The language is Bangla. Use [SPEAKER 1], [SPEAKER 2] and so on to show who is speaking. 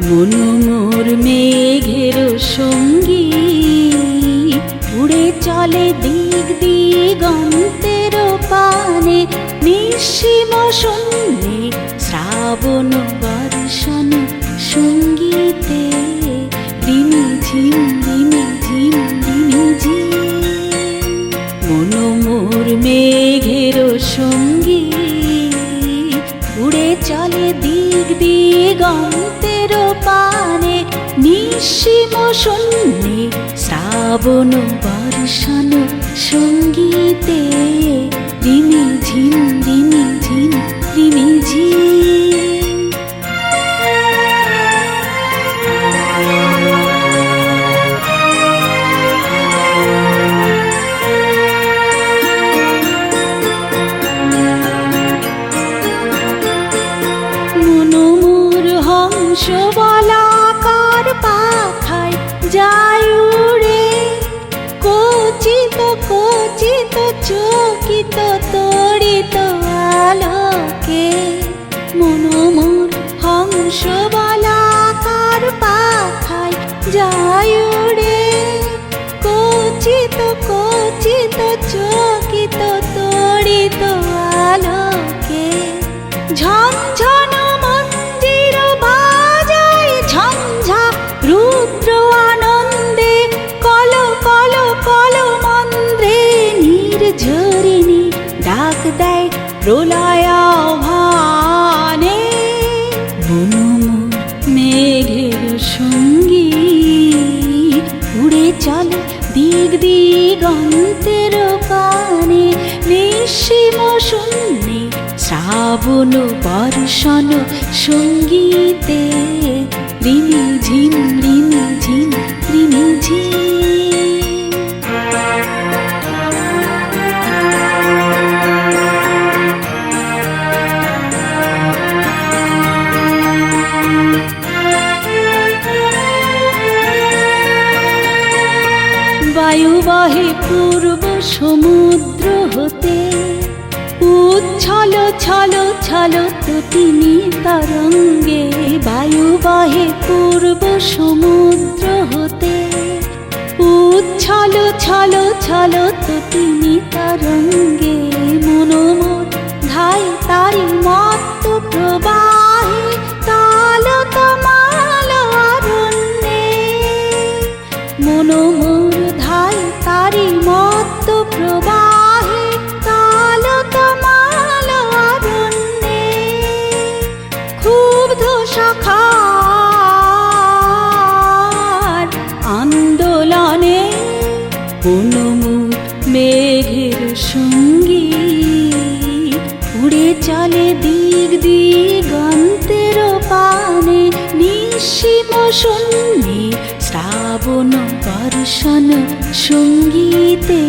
[SPEAKER 1] মন মোর মেঘের সঙ্গী, উড়ে চলে দিক দিগন্তের পানে, নিঃসীম শূন্যে শ্রাবণ বর্ষণ সঙ্গীতে রিমি ঝিম রিমি ঝিম রিমি ঝিম। মন মোর মেঘের সঙ্গী, উড়ে চলে দিক দিগন্তের পানে, নিঃসীম শূন্যে শ্রাবণ বর্ষণ সঙ্গীতে রিমি ঝিম রিমি ঝিম রিমি ঝিম। বলাকার পাখায় যায় উড়ে, কচিত কচিত চকিত তড়িত আলোকে। মন মোর হংস বলাকার পাখায় যায় উড়ে, কচিত কচিত চকিত তড়িত আলোকে। ঝনঝন রুদ্র আনন্দে কল কল কল মন্দ্রে, নির্ঝরিণী ডাক দেয় প্রলয় আহ্বানে। মন মোর মেঘের সঙ্গী, উড়ে চলে দিক দিগন্তের পানে, নিঃসীম শূন্যে শ্রাবণ বর্ষণ সঙ্গীতে রিমি ঝিম রিমি ঝিম রিমি ঝিম। বায়ু বহে পূর্ব সমুদ্র হতে, উচ্ছল ছল ছল তটিনী তরঙ্গে। বায়ু বহে পূর্ব সমুদ্র হতে, উচ্ছল ছল ছল তটিনী তরঙ্গে। মন মোর ধাই তারি মত্ত প্রবাহে, তাল তমাল অরণ্যে। মন মোর ধাই তারি মত্ত প্রবাহে, তাল তমাল অরণ্যে। ক্ষুব্ধ শাখার আন্দোলনে, মন মোর মেঘের সঙ্গী, উড়ে চলে দিক দিগন্তের পানে, নিঃসীম শূন্যে শ্রাবণ বর্ষণ সঙ্গীতে